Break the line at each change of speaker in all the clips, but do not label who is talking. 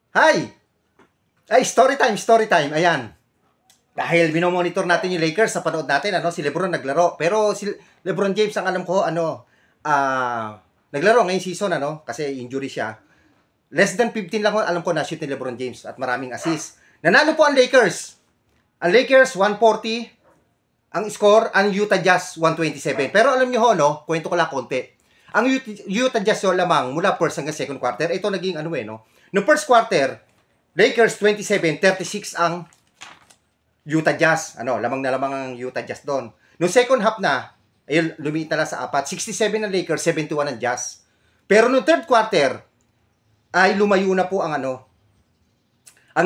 Hi! Ay, story time, story time. Ayan. Dahil binomonitor natin yung Lakers sa panood natin, si LeBron naglaro. Pero si LeBron James, ang alam ko, naglaro ngayong season, kasi injury siya. Less than 15 lang alam ko na shoot ni LeBron James at maraming assist. Nanalo po ang Lakers. Ang Lakers, 140. Ang score, ang Utah Jazz, 127. Pero alam nyo kwento ko lang konti. Ang Utah Jazz yung lamang mula first hanggang second quarter. Ito naging No first quarter, Lakers 27-36 ang Utah Jazz. Lamang na lamang ang Utah Jazz doon. No second half na, ayun, lumiit na lang sa 4. 67 ang Lakers, 71 ang Jazz. Pero no third quarter, ay lumayo na po ang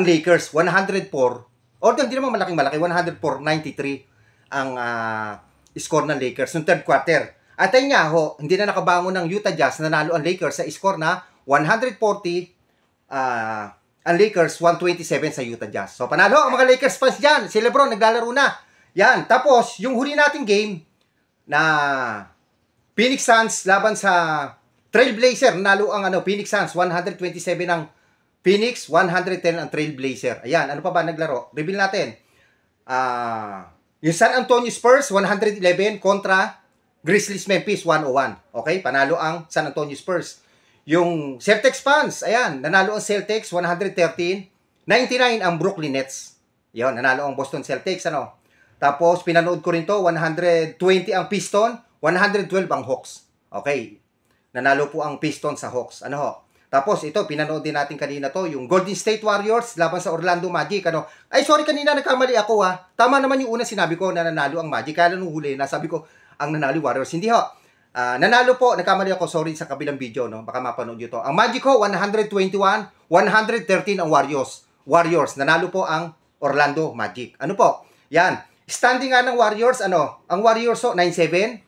Lakers, 104. Although hindi naman malaki, 104-93 ang score ng Lakers noong third quarter. At ayun nga hindi na nakabangon ng Utah Jazz, nanalo ang Lakers sa score na 140, ang Lakers 127 sa Utah Jazz. So panalo ang mga Lakers fans dyan. Si LeBron naglalaro na. Yan. Tapos, yung huli nating game na Phoenix Suns laban sa Trailblazer. Nanalo ang Phoenix Suns. 127 ang Phoenix, 110 ang Trailblazer. Ayan. Ano pa ba naglaro? Reveal natin. Yung San Antonio Spurs, 111 kontra Grizzlies Memphis, 101. Okay? Panalo ang San Antonio Spurs. Yung Celtics fans, ayan, nanalo ang Celtics, 113. 99 ang Brooklyn Nets. Yan, nanalo ang Boston Celtics, Tapos, pinanood ko rin to, 120 ang Piston, 112 ang Hawks. Okay. Nanalo po ang Piston sa Hawks. Tapos, ito, pinanood din natin kanina to, yung Golden State Warriors laban sa Orlando Magic, Ay, sorry, kanina nagkamali ako, Tama naman yung una sinabi ko na nanalo ang Magic. Kaya nung huli, nasabi ko, ang nanalo Warriors. Hindi nanalo po, nagkamali ako, sorry sa kabilang video, baka mapanood nyo to. Ang Magic 121, 113 ang Warriors. Nanalo po ang Orlando Magic. Yan. Standing nga ng Warriors, ang Warriors 9-7,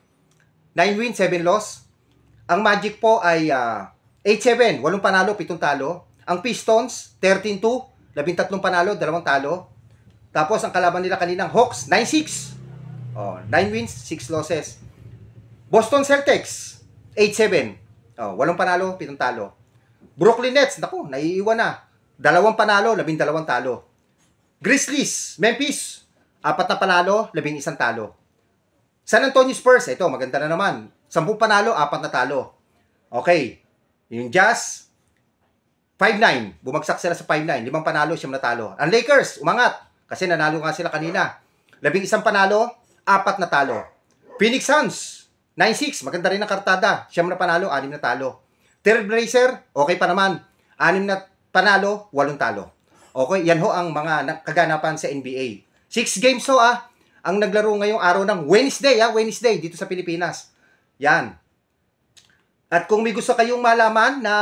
9 win, 7 loss. Ang Magic po ay 8-7, 8 panalo, 7 talo. Ang Pistons, 13-2, 13 panalo, 2 talo. Tapos ang kalaban nila kaninang Hawks, 9-6. 9 wins, 6 losses. Boston Celtics, 8-7. 8 panalo, 7 talo. Brooklyn Nets, naiiwan na. 2 panalo, 12 talo. Grizzlies, Memphis, 4 na panalo, 11 talo. San Antonio Spurs, ito, maganda na naman. 10 panalo, 4 na talo. Okay. Yung Jazz, 5-9. Bumagsak sila sa 5-9. 5 panalo, 9 na talo. Ang Lakers, umangat. Kasi nanalo nga sila kanina. 11 panalo, 4 na talo. Phoenix Suns, 9-6, maganda rin ang kartada. 9 na panalo, 6 na talo. Trailblazer, okay pa naman. 6 na panalo, 8 talo. Okay, yan ang mga kaganapan sa NBA. 6 games ang naglaro ngayong araw ng Wednesday, Wednesday dito sa Pilipinas. Yan. At kung may gusto kayong malaman na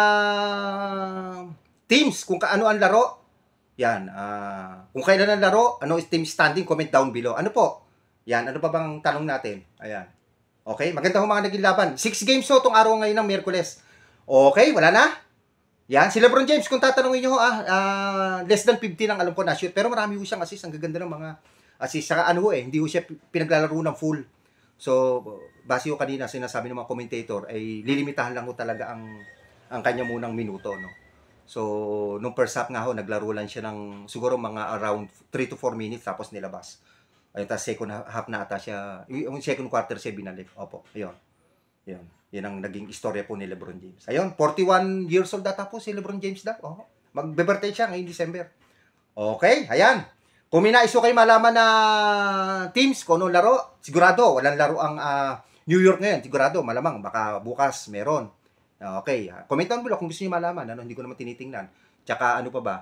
teams, kung ano ang laro, yan. Kung kailan ang laro, ano is team standing, comment down below. Yan, ano pa bang tanong natin? Ayan. Okay, maganda mga naging laban. 6 games itong araw ngayon ng Miyerkules. Okay, wala na. Yan, si LeBron James, kung tatanungin nyo, less than 15 ang alam ko na shoot. Pero marami siyang assist. Ang gaganda ng mga assist. Saka hindi siya pinaglalaro ng full. So, base kanina, sinasabi ng mga commentator, ay lilimitahan lang talaga ang kanya munang minuto, So, nung first half nga naglaro lang siya ng siguro mga around 3 to 4 minutes tapos nilabas. Ayun, tapos second half na ata siya, yung second quarter siya binalik. Opo, ayun. Yan ang naging istorya po ni LeBron James. Ayun, 41 years old data po si LeBron James Magbe-birthday siya ngayong December. Okay, ayan. Kung may naiso kayo malaman na teams, kung anong laro, sigurado, walang laro ang New York ngayon. Sigurado, malamang, baka bukas meron. Okay, comment down below kung gusto niyo malaman. Hindi ko naman tinitingnan. Tsaka ano pa ba,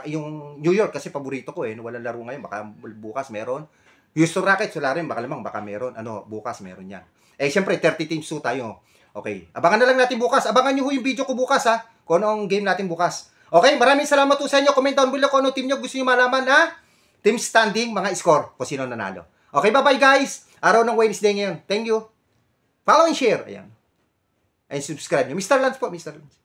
yung New York kasi paborito ko walang laro ngayon, baka bukas meron. Houston Rockets, wala rin, baka meron. Bukas meron yan. Siyempre, 30 teams tayo. Okay, abangan na lang natin bukas. Abangan nyo yung video ko bukas, kung anong game natin bukas. Okay, maraming salamat sa inyo. Comment down below kung ano team nyo gusto nyo malaman team standing, mga score, kung sino nanalo. Okay, bye-bye guys. Araw ng Wednesday ngayon. Thank you. Follow and share. Ayan. And subscribe nyo. Mr. Lance po, Mr. Lance.